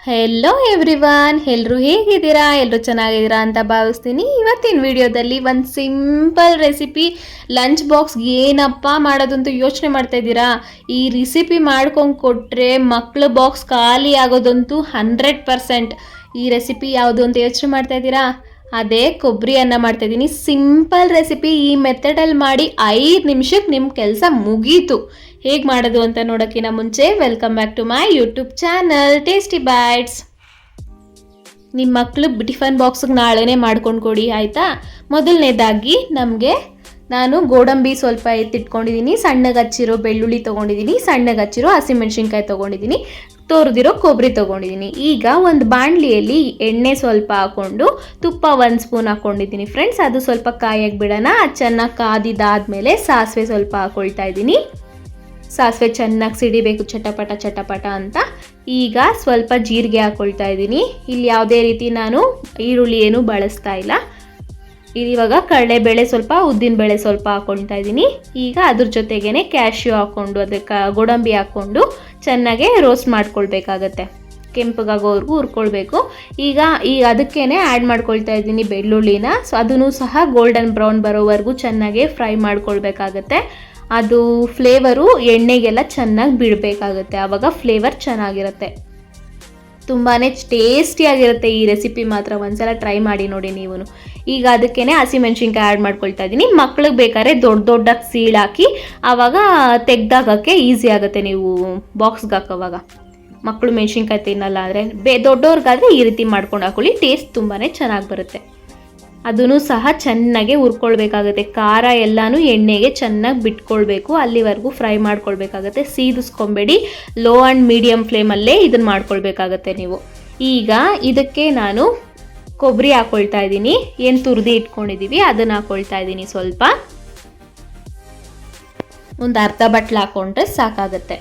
Hello everyone, ಎಲ್ಲರೂ ಹೇಗಿದ್ದೀರಾ? ಎಲ್ಲರೂ ಚೆನ್ನಾಗಿದ್ದೀರಾ ಅಂತ ಭಾವಿಸ್ತೀನಿ. ಇವತ್ತಿನ ವಿಡಿಯೋದಲ್ಲಿ ಒಂದು ಸಿಂಪಲ್ ರೆಸಿಪಿ ಲಂಚ್ ಬಾಕ್ಸ್ಗೆ ಏನಪ್ಪ ಮಾಡೋದು ಅಂತ ಯೋಚನೆ ಮಾಡ್ತಾ ಇದ್ದೀರಾ? ಈ ರೆಸಿಪಿ ಮಾಡ್ಕೊಂಡು ಕೊಟ್ಟರೆ ಮಕ್ಕಳ ಬಾಕ್ಸ್ ಖಾಲಿ ಆಗೋದಂತೂ 100%. ಈ ರೆಸಿಪಿ ಯಾವುದು ಅಂತ ಯೋಚನೆ ಮಾಡ್ತಾ ಇದ್ದೀರಾ? ಅದೇ ಕೊಬ್ಬರಿ ಅನ್ನ ಮಾಡ್ತಾ ಇದ್ದೀನಿ. Simple recipe. ಈ ಮೆಥಡಲ್ಲಿ ಮಾಡಿ 5 ನಿಮಿಷಕ್ಕೆ ನಿಮ್ಮ ಕೆಲಸ ಮುಗೀತು. ಹೇಗೆ ಮಾಡೋದು ಅಂತ ನೋಡೋಕ್ಕಿಂತ ಮುಂಚೆ welcome back to my YouTube channel tasty bites. ನಿಮ್ಮ ಮಕ್ಕಳು ಟಿಫನ್ ಬಾಕ್ಸ್ಗೆ ನಾಳೆನೇ ಮಾಡ್ಕೊಂಡು ಕೊಡಿ, ಆಯಿತಾ? ಮೊದಲನೇದಾಗಿ ನಾನು ಗೋಡಂಬಿ ಸ್ವಲ್ಪ ಎತ್ತಿಟ್ಕೊಂಡಿದ್ದೀನಿ, ಸಣ್ಣಗೆ ಹಚ್ಚಿರೋ ಬೆಳ್ಳುಳ್ಳಿ ತೊಗೊಂಡಿದ್ದೀನಿ, ಸಣ್ಣಗೆ ಹಚ್ಚಿರೋ ಹಸಿಮೆಣ್ಸಿನ್ಕಾಯಿ ತೊಗೊಂಡಿದ್ದೀನಿ, ತೋರಿದಿರೋ ಕೊಬ್ಬರಿ ತೊಗೊಂಡಿದ್ದೀನಿ. ಈಗ ಒಂದು ಬಾಣಲಿಯಲ್ಲಿ ಎಣ್ಣೆ ಸ್ವಲ್ಪ ಹಾಕ್ಕೊಂಡು ತುಪ್ಪ 1 ಸ್ಪೂನ್ ಹಾಕ್ಕೊಂಡಿದ್ದೀನಿ ಫ್ರೆಂಡ್ಸ್. ಅದು ಸ್ವಲ್ಪ ಕಾಯಕ್ಕೆ ಬಿಡೋಣ. ಅದು ಚೆನ್ನಾಗಿ ಕಾದಿದ್ದಾದಮೇಲೆ ಸಾಸಿವೆ ಸ್ವಲ್ಪ ಹಾಕ್ಕೊಳ್ತಾ ಇದ್ದೀನಿ. ಸಾಸಿವೆ ಚೆನ್ನಾಗಿ ಸಿಡಿಬೇಕು, ಚಟಪಟ ಅಂತ. ಈಗ ಸ್ವಲ್ಪ ಜೀರಿಗೆ ಹಾಕ್ಕೊಳ್ತಾ ಇದ್ದೀನಿ. ಇಲ್ಲಿ ಯಾವುದೇ ರೀತಿ ನಾನು ಈರುಳ್ಳಿ ಏನು ಬಳಸ್ತಾ ಇಲ್ಲ. ಇವಾಗ ಕಡಲೆಬೇಳೆ ಸ್ವಲ್ಪ, ಉದ್ದಿನಬೇಳೆ ಸ್ವಲ್ಪ ಹಾಕ್ಕೊಳ್ತಾ ಇದ್ದೀನಿ. ಈಗ ಅದ್ರ ಜೊತೆಗೇ ಕ್ಯಾಶ್ಯೂ ಹಾಕ್ಕೊಂಡು ಅದಕ್ಕೆ ಗೋಡಂಬಿ ಹಾಕ್ಕೊಂಡು ಚೆನ್ನಾಗೆ ರೋಸ್ಟ್ ಮಾಡ್ಕೊಳ್ಬೇಕಾಗತ್ತೆ. ಕೆಂಪಗಾಗೋವರೆಗೂ ಹುರ್ಕೊಳ್ಬೇಕು. ಈಗ ಅದಕ್ಕೇ ಆ್ಯಡ್ ಮಾಡ್ಕೊಳ್ತಾ ಇದ್ದೀನಿ ಬೆಳ್ಳುಳ್ಳಿನ. ಸೊ ಅದನ್ನು ಸಹ ಗೋಲ್ಡನ್ ಬ್ರೌನ್ ಬರೋವರೆಗೂ ಚೆನ್ನಾಗೆ ಫ್ರೈ ಮಾಡ್ಕೊಳ್ಬೇಕಾಗತ್ತೆ. ಅದು ಫ್ಲೇವರು ಎಣ್ಣೆಗೆಲ್ಲ ಚೆನ್ನಾಗಿ ಬಿಡಬೇಕಾಗುತ್ತೆ, ಆವಾಗ ಫ್ಲೇವರ್ ಚೆನ್ನಾಗಿರುತ್ತೆ. ತುಂಬಾ ಟೇಸ್ಟಿಯಾಗಿರುತ್ತೆ ಈ ರೆಸಿಪಿ. ಮಾತ್ರ ಒಂದ್ಸಲ ಟ್ರೈ ಮಾಡಿ ನೋಡಿ ನೀವು. ಈಗ ಅದಕ್ಕೇ ಹಸಿಮೆಣ್ಸಿನ್ಕಾಯಿ ಆ್ಯಡ್ ಮಾಡ್ಕೊಳ್ತಾ ಇದ್ದೀನಿ. ಮಕ್ಳಿಗೆ ಬೇಕಾದ್ರೆ ದೊಡ್ಡದಾಗಿ ಸೀಳಾಕಿ ಆವಾಗ ತೆಗ್ದಾಕಕ್ಕೆ ಈಸಿ ಆಗುತ್ತೆ. ನೀವು ಬಾಕ್ಸ್ಗೆ ಹಾಕೋವಾಗ ಮಕ್ಕಳು ಮೆಣಸಿನ್ಕಾಯಿ ತಿನ್ನಲ್ಲ ಅಂದರೆ ದೊಡ್ಡವ್ರಿಗಾದರೆ ಈ ರೀತಿ ಮಾಡ್ಕೊಂಡು ಹಾಕೊಳ್ಳಿ, ಟೇಸ್ಟ್ ತುಂಬಾ ಚೆನ್ನಾಗಿ ಬರುತ್ತೆ. ಅದನ್ನು ಸಹ ಚೆನ್ನಾಗಿ ಹುರ್ಕೊಳ್ಬೇಕಾಗುತ್ತೆ. ಖಾರ ಎಲ್ಲನೂ ಎಣ್ಣೆಗೆ ಚೆನ್ನಾಗಿ ಬಿಟ್ಕೊಳ್ಬೇಕು, ಅಲ್ಲಿವರೆಗೂ ಫ್ರೈ ಮಾಡ್ಕೊಳ್ಬೇಕಾಗತ್ತೆ. ಸೀದಿಸ್ಕೊಬೇಡಿ, ಲೋ ಆ್ಯಂಡ್ ಮೀಡಿಯಮ್ ಫ್ಲೇಮಲ್ಲೇ ಇದನ್ನು ಮಾಡ್ಕೊಳ್ಬೇಕಾಗತ್ತೆ ನೀವು. ಈಗ ಇದಕ್ಕೆ ನಾನು ಕೊಬ್ಬರಿ ಹಾಕ್ಕೊಳ್ತಾ ಇದ್ದೀನಿ. ಏನು ತುರಿದು ಇಟ್ಕೊಂಡಿದ್ದೀವಿ ಅದನ್ನು ಹಾಕ್ಕೊಳ್ತಾ ಇದ್ದೀನಿ. ಸ್ವಲ್ಪ ಒಂದು ಅರ್ಧ ಬಟ್ಲು ಹಾಕ್ಕೊಂಡ್ರೆ ಸಾಕಾಗತ್ತೆ,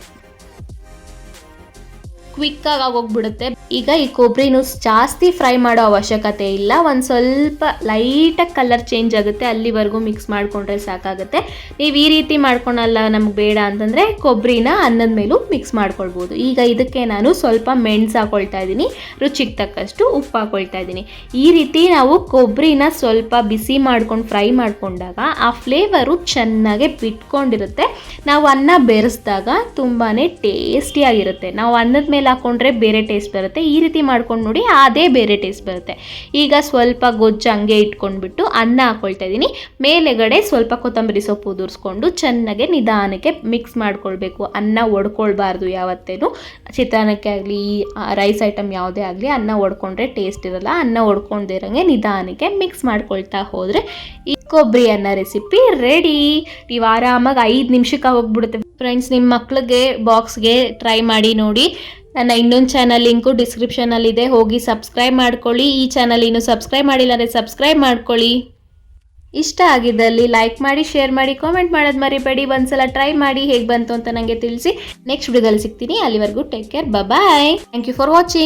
ಕ್ವಿಕ್ಕಾಗಿ ಆಗೋಗ್ಬಿಡುತ್ತೆ. ಈಗ ಈ ಕೊಬ್ಬರಿನೂ ಜಾಸ್ತಿ ಫ್ರೈ ಮಾಡೋ ಅವಶ್ಯಕತೆ ಇಲ್ಲ. ಒಂದು ಸ್ವಲ್ಪ ಲೈಟಾಗಿ ಕಲರ್ ಚೇಂಜ್ ಆಗುತ್ತೆ, ಅಲ್ಲಿವರೆಗೂ ಮಿಕ್ಸ್ ಮಾಡಿಕೊಂಡ್ರೆ ಸಾಕಾಗುತ್ತೆ. ನೀವು ಈ ರೀತಿ ಮಾಡ್ಕೊಳಲ್ಲ ನಮ್ಗೆ ಬೇಡ ಅಂತಂದರೆ ಕೊಬ್ಬರಿನ ಅನ್ನದ ಮೇಲೂ ಮಿಕ್ಸ್ ಮಾಡ್ಕೊಳ್ಬೋದು. ಈಗ ಇದಕ್ಕೆ ನಾನು ಸ್ವಲ್ಪ ಮೆಣಸು ಹಾಕ್ಕೊಳ್ತಾ ಇದ್ದೀನಿ, ರುಚಿಗೆ ತಕ್ಕಷ್ಟು ಉಪ್ಪು ಹಾಕ್ಕೊಳ್ತಾ ಇದ್ದೀನಿ. ಈ ರೀತಿ ನಾವು ಕೊಬ್ಬರಿನ ಸ್ವಲ್ಪ ಬಿಸಿ ಮಾಡ್ಕೊಂಡು ಫ್ರೈ ಮಾಡಿಕೊಂಡಾಗ ಆ ಫ್ಲೇವರು ಚೆನ್ನಾಗೆ ಬಿಟ್ಕೊಂಡಿರುತ್ತೆ. ನಾವು ಅನ್ನ ಬೆರೆಸಿದಾಗ ತುಂಬಾ ಟೇಸ್ಟಿಯಾಗಿರುತ್ತೆ. ನಾವು ಅನ್ನದ ಮೇಲೆ ಹಾಕ್ಕೊಂಡ್ರೆ ಬೇರೆ ಟೇಸ್ಟ್ ಬರುತ್ತೆ, ಈ ರೀತಿ ಮಾಡ್ಕೊಂಡು ನೋಡಿ ಅದೇ ಬೇರೆ ಟೇಸ್ಟ್ ಬರುತ್ತೆ. ಈಗ ಸ್ವಲ್ಪ ಗೊಜ್ಜು ಹಂಗೆ ಇಟ್ಕೊಂಡ್ಬಿಟ್ಟು ಅನ್ನ ಹಾಕ್ಕೊಳ್ತಾ ಇದ್ದೀನಿ. ಮೇಲೆಗಡೆ ಸ್ವಲ್ಪ ಕೊತ್ತಂಬರಿ ಸೊಪ್ಪು ಉದುರಿಸ್ಕೊಂಡು ಚೆನ್ನಾಗೆ ನಿಧಾನಕ್ಕೆ ಮಿಕ್ಸ್ ಮಾಡ್ಕೊಳ್ಬೇಕು. ಅನ್ನ ಒಡ್ಕೊಳ್ಬಾರ್ದು ಯಾವತ್ತೇನು. ಚಿತ್ರಾನ್ನಕ್ಕೆ ಆಗಲಿ ರೈಸ್ ಐಟಮ್ ಯಾವುದೇ ಆಗಲಿ ಅನ್ನ ಒಡ್ಕೊಂಡ್ರೆ ಟೇಸ್ಟ್ ಇರಲ್ಲ. ಅನ್ನ ಒಡ್ಕೊಂಡ್ದಿರಂಗೆ ನಿಧಾನಕ್ಕೆ ಮಿಕ್ಸ್ ಮಾಡ್ಕೊಳ್ತಾ ಹೋದರೆ ಈ ಕೊಬ್ಬರಿ ಅನ್ನ ರೆಸಿಪಿ ರೆಡಿ. ನೀವು ಆರಾಮಾಗಿ 5 ನಿಮಿಷಕ್ಕೆ ಹೋಗ್ಬಿಡುತ್ತೆ ಫ್ರೆಂಡ್ಸ್. ನಿಮ್ಮ ಮಕ್ಳಿಗೆ ಬಾಕ್ಸ್ಗೆ ಟ್ರೈ ಮಾಡಿ ನೋಡಿ. ನನ್ನ ಇನ್ನೊಂದು ಚಾನಲ್ ಲಿಂಕು ಡಿಸ್ಕ್ರಿಪ್ಷನಲ್ಲಿದೆ, ಹೋಗಿ ಸಬ್ಸ್ಕ್ರೈಬ್ ಮಾಡ್ಕೊಳ್ಳಿ. ಈ ಚಾನಲ್ ಇನ್ನೂ ಸಬ್ಸ್ಕ್ರೈಬ್ ಮಾಡಿಲ್ಲ ಅಂದರೆ ಸಬ್ಸ್ಕ್ರೈಬ್ ಮಾಡ್ಕೊಳ್ಳಿ. ಇಷ್ಟ ಆಗಿದ್ದಲ್ಲಿ ಲೈಕ್ ಮಾಡಿ, ಶೇರ್ ಮಾಡಿ, ಕಾಮೆಂಟ್ ಮಾಡೋದು ಮರಿಬೇಡಿ. ಒಂದ್ಸಲ ಟ್ರೈ ಮಾಡಿ ಹೇಗೆ ಬಂತು ಅಂತ ನನಗೆ ತಿಳಿಸಿ. ನೆಕ್ಸ್ಟ್ ವಿಡಿಯೋದಲ್ಲಿ ಸಿಗ್ತೀನಿ. ಅಲ್ಲಿವರೆಗೂ take care, bye. Thank you for watching.